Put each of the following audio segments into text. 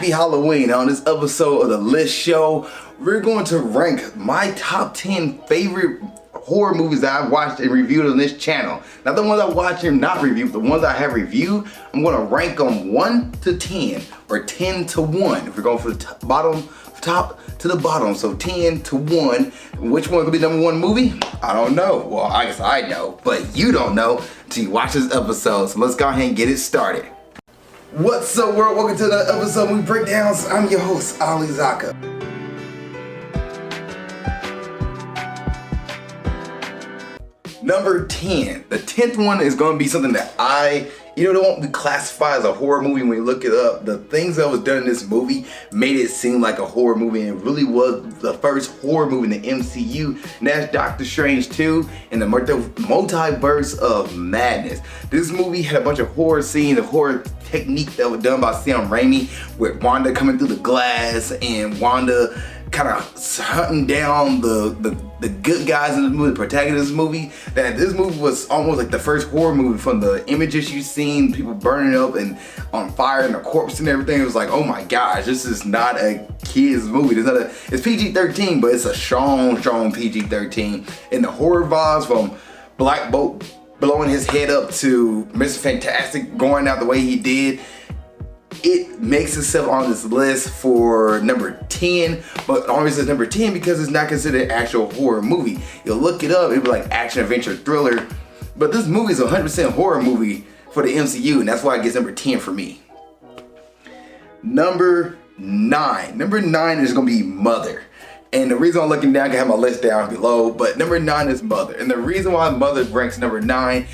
Happy Halloween. On this episode of the List Show, we're going to rank my top 10 favorite horror movies that I've watched and reviewed on this channel. Not the ones I watched and not reviewed, the ones I have reviewed. I'm going to rank them 1 to 10 or 10 to 1. If we're going from the top to the bottom, so 10 to 1. Which one will be number 1 movie? I don't know. Well, I guess I know, but you don't know until you watch this episode. So let's go ahead and get it started. What's up, world? Welcome to another episode of We Breakdowns. I'm your host, Ali Zakka. Number 10. The 10th one is going to be something that don't be classified as a horror movie when you look it up. The things that was done in this movie made it seem like a horror movie, and it really was the first horror movie in the MCU, and that's Doctor Strange 2 and the Multiverse of Madness. This movie had a bunch of horror scenes, a horror technique that was done by Sam Raimi, with Wanda coming through the glass and Wanda kind of hunting down the good guys in the movie, the protagonists of this movie. That this movie was almost like the first horror movie from the images you've seen, people burning up and on fire and the corpse and everything. It was like, oh my gosh, this is not a kid's movie. It's PG-13, but it's a strong PG-13. And the horror vibes from Black Bolt blowing his head up to Mr. Fantastic going out the way he did, it makes itself on this list for number 10, but obviously it's number 10 because it's not considered an actual horror movie. You'll look it up, it'll be like action, adventure, thriller, but this movie is a 100% horror movie for the MCU, and that's why it gets number 10 for me. Number 9. Number 9 is gonna be Mother. And the reason I'm looking down, I can have my list down below, but number 9 is Mother. And the reason why Mother ranks number 9,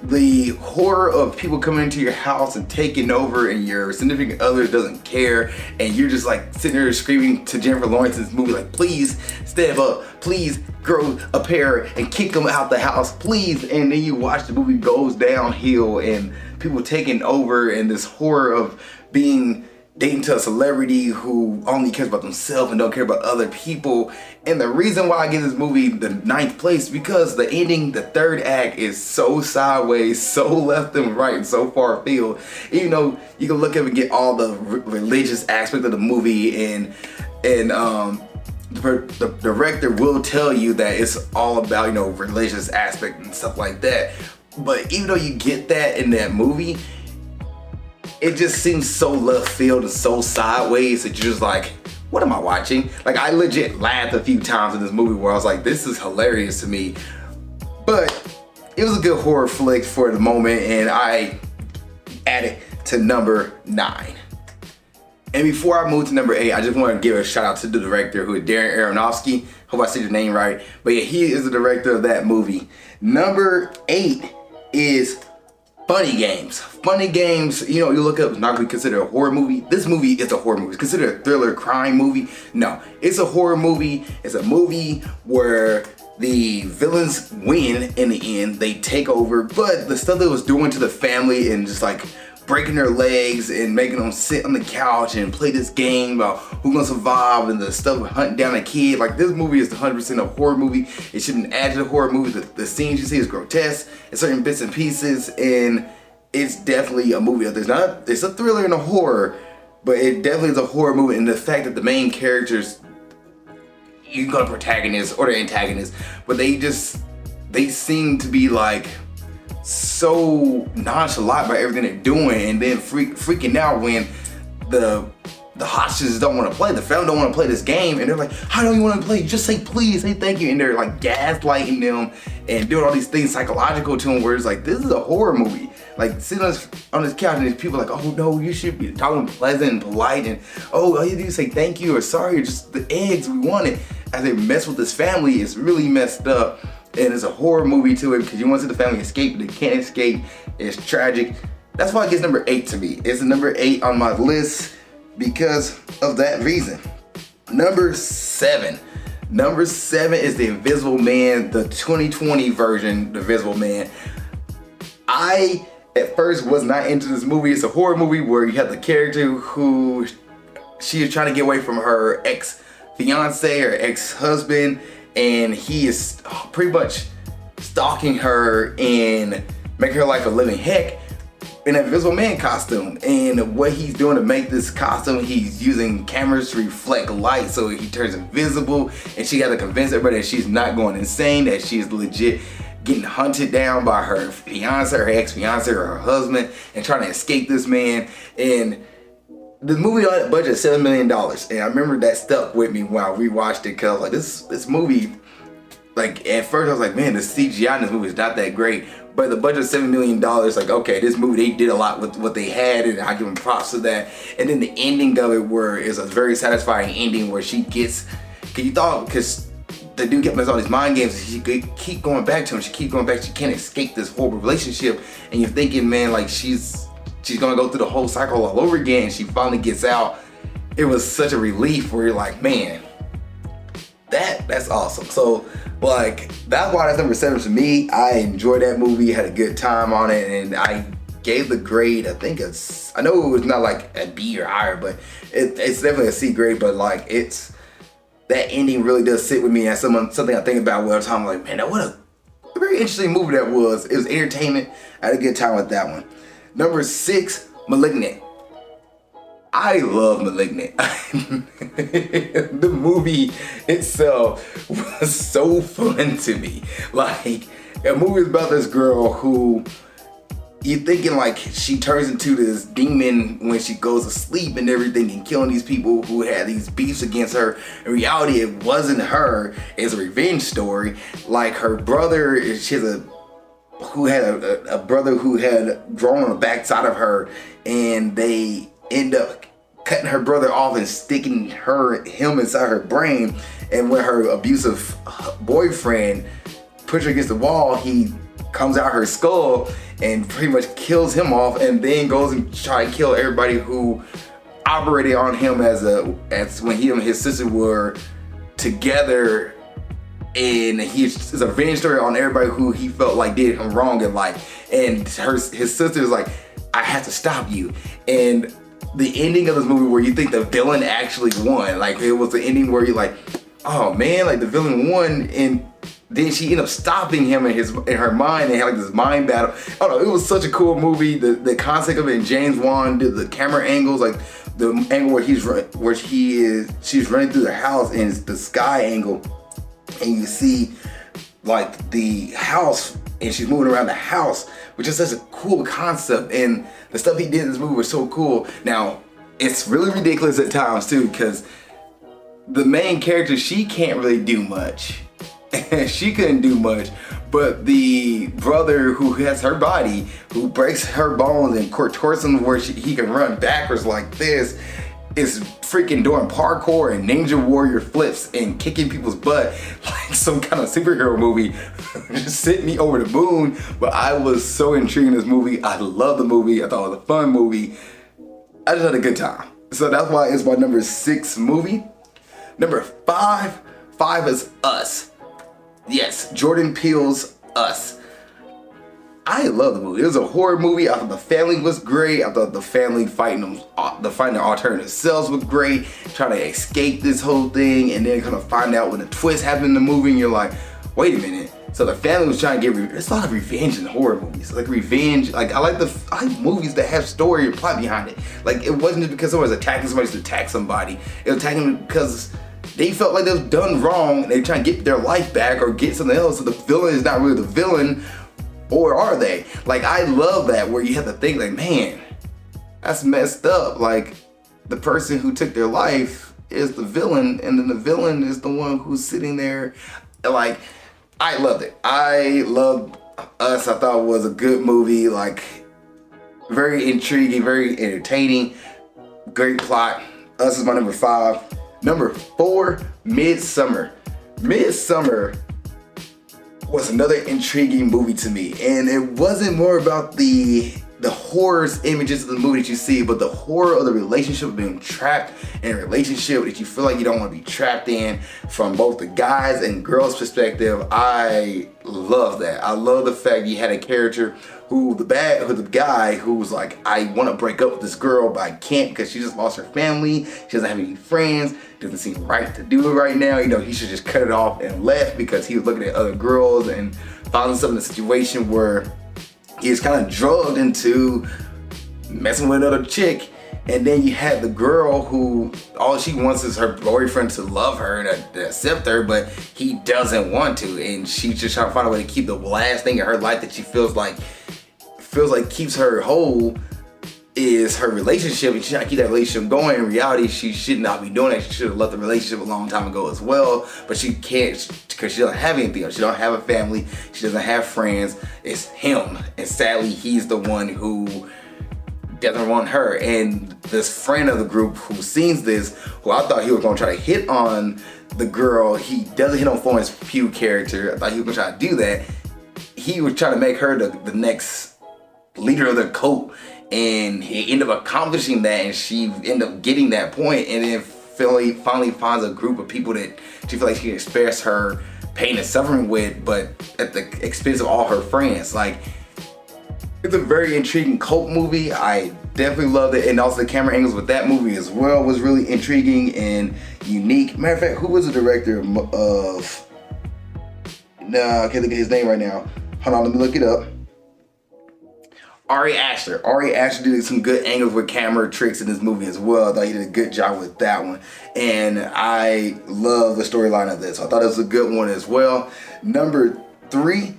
the horror of people coming into your house and taking over, and your significant other doesn't care, and you're just like sitting there screaming to Jennifer Lawrence's movie like, please step up, please grow a pair and kick them out the house, please. And then you watch the movie goes downhill and people taking over, and this horror of dating to a celebrity who only cares about themselves and don't care about other people. And the reason why I give this movie the 9th place, because the ending, the 3rd act, is so sideways, so left and right, and so far afield. Even though you can look up and get all the religious aspect of the movie, and the director will tell you that it's all about, religious aspect and stuff like that. But even though you get that in that movie, it just seems so left field and so sideways that you're just like, what am I watching? Like, I legit laughed a few times in this movie where I was like, this is hilarious to me. But it was a good horror flick for the moment, and I added to number 9. And before I move to number 8, I just want to give a shout out to the director, who is Darren Aronofsky. Hope I said your name right. But yeah, he is the director of that movie. Number 8 is Funny Games. Funny Games, you look up, it's not going to be considered a horror movie. This movie is a horror movie. It's considered a thriller crime movie. No, it's a horror movie. It's a movie where the villains win in the end. They take over, but the stuff that was doing to the family and just like breaking their legs and making them sit on the couch and play this game about who's gonna survive, and the stuff of hunting down a kid. Like, this movie is 100% a horror movie. It shouldn't add to the horror movie. The scenes you see is grotesque in certain bits and pieces, and it's definitely a movie. It's a thriller and a horror, but it definitely is a horror movie. And the fact that the main characters, you can call them protagonists or the antagonists, but they seem to be like so nonchalant by everything they're doing, and then freaking out when the hostages don't want to play, the family don't want to play this game, and they're like, how do you want to play? Just say please, say thank you. And they're like gaslighting them and doing all these things psychological to them, where it's like, this is a horror movie. Like, sitting on this couch and these people are like, oh no, you should be talking pleasant and polite, and all you do is say thank you or sorry or just the eggs we wanted. As they mess with this family, it's really messed up. And it's a horror movie to it, because you want to see the family escape, but they can't escape. It's tragic. That's why it gets number 8 to me. It's number 8 on my list because of that reason. Number 7. Number 7 is The Invisible Man, the 2020 version, The Invisible Man. I, at first, was not into this movie. It's a horror movie where you have the character who, she is trying to get away from her ex-fiance or ex-husband, and he is pretty much stalking her and making her life a living heck. in an Invisible Man costume. And what he's doing to make this costume, he's using cameras to reflect light so he turns invisible. And she got to convince everybody that she's not going insane, that she's legit getting hunted down by her fiance, her ex-fiance, or her husband, and trying to escape this man. And the movie on that budget is $7 million. And I remember that stuck with me when I rewatched it, because like this movie, like at first I was like, man, the CGI in this movie is not that great. But the budget is $7 million. Like, okay, this movie, they did a lot with what they had, and I give them props to that. And then the ending of it, where it's a very satisfying ending, where she gets, cause you thought, because the dude kept playing all these mind games, she could keep going back to him, she keep going back, she can't escape this horrible relationship. And you're thinking, man, like she's gonna go through the whole cycle all over again, and she finally gets out. It was such a relief, where you're like, man, that's awesome. So like, that's why that's number 7 for me. I enjoyed that movie, had a good time on it, and I gave the grade, I think I know it was not like a B or higher, but it's definitely a C grade. But like, it's, that ending really does sit with me as something I think about all the time. Like, man, what a very interesting movie that was. It was entertainment. I had a good time with that one. Number 6, Malignant. I love Malignant. The movie itself was so fun to me. Like, a movie is about this girl who, you're thinking like she turns into this demon when she goes to sleep and everything, and killing these people who had these beefs against her. In reality, it wasn't her. It's a revenge story. Like, her brother, she has a brother who had grown on the backside of her, and they end up cutting her brother off and sticking him inside her brain. And when her abusive boyfriend pushes her against the wall, he comes out her skull and pretty much kills him off, and then goes and try to kill everybody who operated on him as when he and his sister were together. And it's a revenge story on everybody who he felt like did him wrong in life. And his sister is like, I have to stop you. And the ending of this movie, where you think the villain actually won, like it was the ending where you're like, oh man, like the villain won, and then she ended up stopping him in her mind, and had like this mind battle. I don't know, it was such a cool movie. The concept of it, and James Wan did the camera angles, like the angle where she's running through the house, and it's the sky angle, and you see like the house, and she's moving around the house, which is such a cool concept. And the stuff he did in this movie was so cool. Now, it's really ridiculous at times too, because the main character, she can't really do much. She couldn't do much, but the brother who has her body, who breaks her bones and contorts him where he can run backwards like this, is freaking doing parkour and ninja warrior flips and kicking people's butt like some kind of superhero movie. Just sent me over the moon. But I was so intrigued in this movie. I love the movie. I thought it was a fun movie. I just had a good time. So that's why it's my number 6 movie. Number 5 is Us. Yes, Jordan Peele's Us. I love the movie. It was a horror movie. I thought the family was great. I thought the family fighting their alternative selves was great. Trying to escape this whole thing, and then kind of find out when the twist happened in the movie, and you're like, wait a minute. So the family was trying to get revenge. There's a lot of revenge in horror movies. Like revenge. Like I like movies that have story and plot behind it. Like it wasn't just because someone was attacking somebody to attack somebody. It was attacking them because they felt like they was done wrong, and they trying to get their life back or get something else. So the villain is not really the villain. Or are they? Like, I love that, where you have to think like, man, that's messed up. Like, the person who took their life is the villain, and then the villain is the one who's sitting there. Like, I loved it. I loved Us. I thought it was a good movie. Like, very intriguing, very entertaining, great plot. Us is my number 5. Number 4, Midsummer. Midsummer was another intriguing movie to me, and it wasn't more about the horrors images of the movie that you see, but the horror of the relationship of being trapped in a relationship that you feel like you don't want to be trapped in, from both the guys and girls perspective. I love that. I love the fact you had a character who the guy who was like, I want to break up with this girl, but I can't because she just lost her family. She doesn't have any friends. Doesn't seem right to do it right now. You know, he should just cut it off and left, because he was looking at other girls and found himself in a situation where he was kind of drugged into messing with another chick. And then you had the girl who all she wants is her boyfriend to love her and to accept her, but he doesn't want to, and she's just trying to find a way to keep the last thing in her life that she feels like keeps her whole is her relationship, and she's trying to keep that relationship going. In reality, she should not be doing that. She should have left the relationship a long time ago as well, but she can't because she doesn't have anything else. She don't have a family. She doesn't have friends. It's him, and sadly, he's the one who doesn't want her. And this friend of the group who sees this, who I thought he was gonna try to hit on the girl, he doesn't hit on Florence Pugh character. I thought he was gonna try to do that. He was trying to make her the next leader of the cult, and he ended up accomplishing that, and she ended up getting that point, and then finally finds a group of people that she feels like she can express her pain and suffering with, but at the expense of all her friends. Like, it's a very intriguing cult movie. I definitely loved it, and also the camera angles with that movie as well was really intriguing and unique. Matter of fact, who was the director of? No, I can't think of his name right now. Hold on, let me look it up. Ari Aster. Ari Aster did some good angles with camera tricks in this movie as well. I thought he did a good job with that one, and I love the storyline of this. I thought it was a good one as well. Number 3.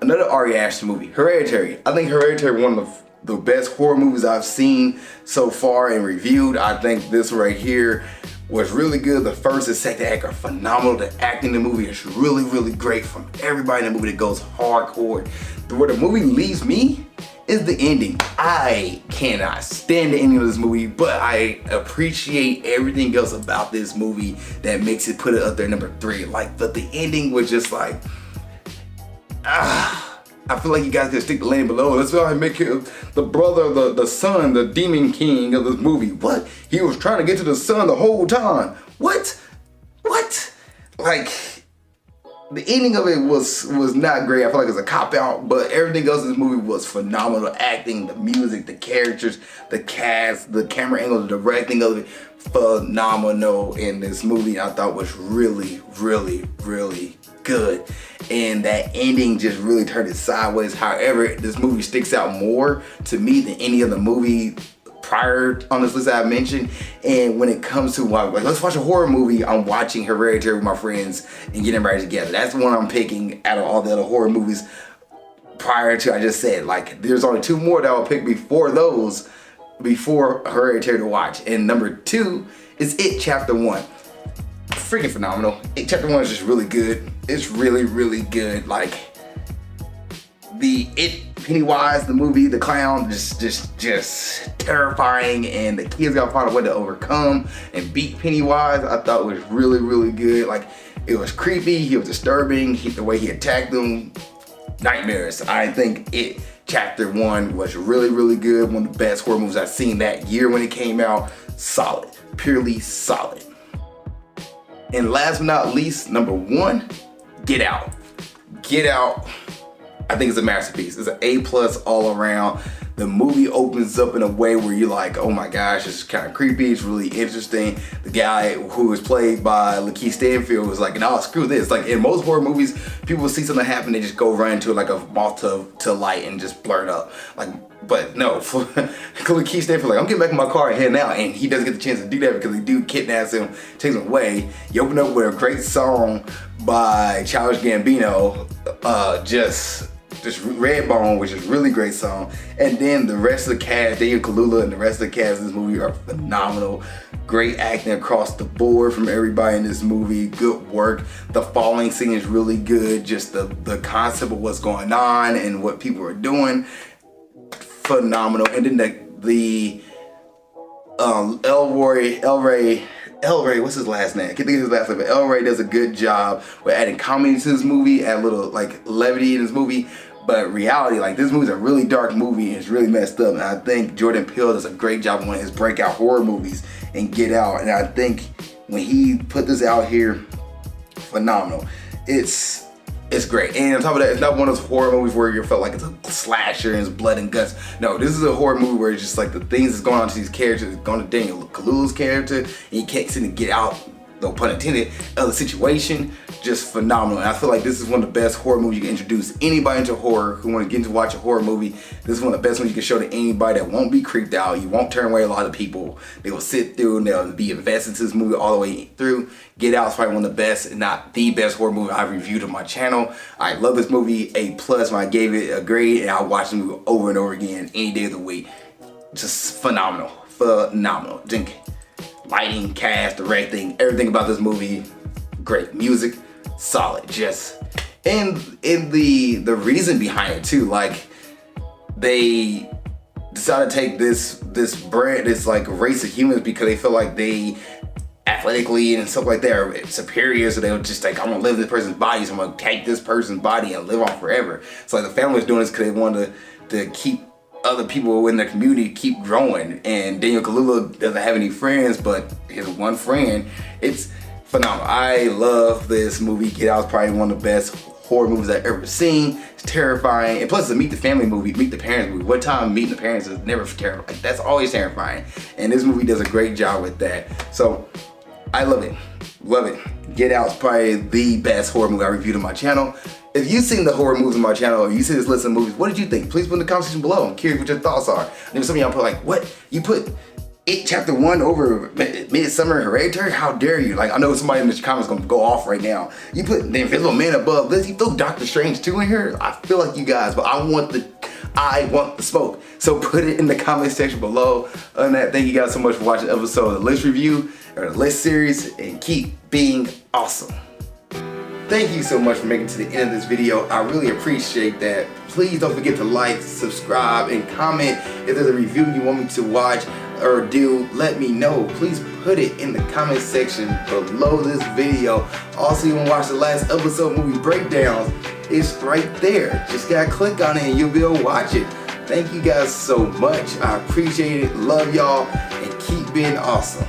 Another Ari Aster movie, Hereditary. I think Hereditary is one of the best horror movies I've seen so far and reviewed. I think this right here was really good. The first and second act are phenomenal. The acting in the movie is really, really great from everybody in the movie that goes hardcore. Where the movie leaves me is the ending. I cannot stand the ending of this movie, but I appreciate everything else about this movie that makes it put it up there number 3. Like, but the ending was just like, I feel like you guys can stick the landing below. Let's go and make him the brother, the son, the demon king of this movie. What? He was trying to get to the son the whole time. What? Like, the ending of it was not great. I feel like it's a cop-out, but everything else in this movie was phenomenal. The acting, the music, the characters, the cast, the camera angle, the directing of it, phenomenal in this movie. I thought was really, really, really good. And that ending just really turned it sideways. However, this movie sticks out more to me than any other movie prior on this list I've mentioned. And when it comes to like, let's watch a horror movie, I'm watching Hereditary with my friends and getting right together. That's the one I'm picking out of all the other horror movies prior to, I just said, like, there's only 2 more that I'll pick before Hereditary to watch. And number 2 is It Chapter 1. Freaking phenomenal. It Chapter 1 is just really good. It's really, really good. Like, the Pennywise, the movie, the clown, just terrifying, and the kids gotta find a way to overcome and beat Pennywise. I thought was really, really good. Like, it was creepy, he was disturbing, the way he attacked them, nightmares. I think It Chapter 1 was really, really good. One of the best horror movies I've seen that year when it came out. Solid, purely solid. And last but not least, number 1, Get Out. Get Out, I think it's a masterpiece. It's an A+ all around. The movie opens up in a way where you're like, oh my gosh, it's kind of creepy, it's really interesting. The guy who was played by Lakeith Stanfield was like, no, screw this. Like, in most horror movies, people see something happen, they just go run into like a moth to light and just blur it up. Like, but no, Lakeith Stanfield, like, I'm getting back in my car and heading out, and he doesn't get the chance to do that because the dude kidnaps him, takes him away. You open up with a great song by Childish Gambino, just Redbone, which is a really great song. And then the rest of the cast, Daniel Kaluuya and the rest of the cast in this movie are phenomenal. Great acting across the board from everybody in this movie. Good work. The falling scene is really good. Just the concept of what's going on and what people are doing, phenomenal. And then the Elray, what's his last name? I can't think of his last name, but Elray does a good job with adding comedy to this movie, add a little like levity in this movie. But reality, like, this movie's a really dark movie and it's really messed up. And I think Jordan Peele does a great job of one of his breakout horror movies and Get Out. And I think when he put this out here, phenomenal. It's great. And on top of that, it's not one of those horror movies where you felt like it's a slasher and it's blood and guts. No, this is a horror movie where it's just like the things that's going on to these characters, going to Daniel Kaluuya's character, and you can't seem to get out no pun intended, of the situation. Just phenomenal. And I feel like this is one of the best horror movies you can introduce anybody into horror who want to get into watch a horror movie. This is one of the best ones you can show to anybody that won't be creeped out. You won't turn away a lot of people. They will sit through and they'll be invested into this movie all the way through. Get Out is probably one of the best, if not the best horror movie I've reviewed on my channel. I love this movie, A+. When I gave it a grade, and I'll watch the movie over and over again any day of the week. Just phenomenal. Phenomenal. Think lighting, cast, directing, everything about this movie, great. Music, solid. Just and the reason behind it too, like they decided to take this brand, this like race of humans, because they feel like they athletically and stuff like that are superior, so they were just like, I'm gonna live in this person's body, so I'm gonna take this person's body and live on forever. So like the family was doing this because they wanted to keep other people in their community keep growing. And Daniel Kaluuya doesn't have any friends, but his one friend, it's phenomenal. I love this movie. Get Out is probably one of the best horror movies I've ever seen. It's terrifying, and plus it's a meet the family movie, meet the parents movie. What time meeting the parents is never terrifying. Like, that's always terrifying, and this movie does a great job with that. So I love it, love it. Get Out is probably the best horror movie I reviewed on my channel. If you've seen the horror movies on my channel, or you see this list of movies, what did you think? Please put in the comment section below. I'm curious what your thoughts are. And if some of y'all put like, what? You put It Chapter 1 over Midsummer Hereditary? How dare you? Like, I know somebody in the comments gonna go off right now. You put The Invisible Man above this. You throw Doctor Strange 2 in here? I feel like you guys, but I want the smoke. So put it in the comment section below. Other than that, thank you guys so much for watching the episode of the List Review, or the List series, and keep being awesome. Thank you so much for making it to the end of this video. I really appreciate that. Please don't forget to like, subscribe, and comment. If there's a review you want me to watch or do, let me know. Please put it in the comment section below this video. Also, you want to watch the last episode movie breakdowns, it's right there. Just gotta click on it and you'll be able to watch it. Thank you guys so much. I appreciate it. Love y'all, and keep being awesome.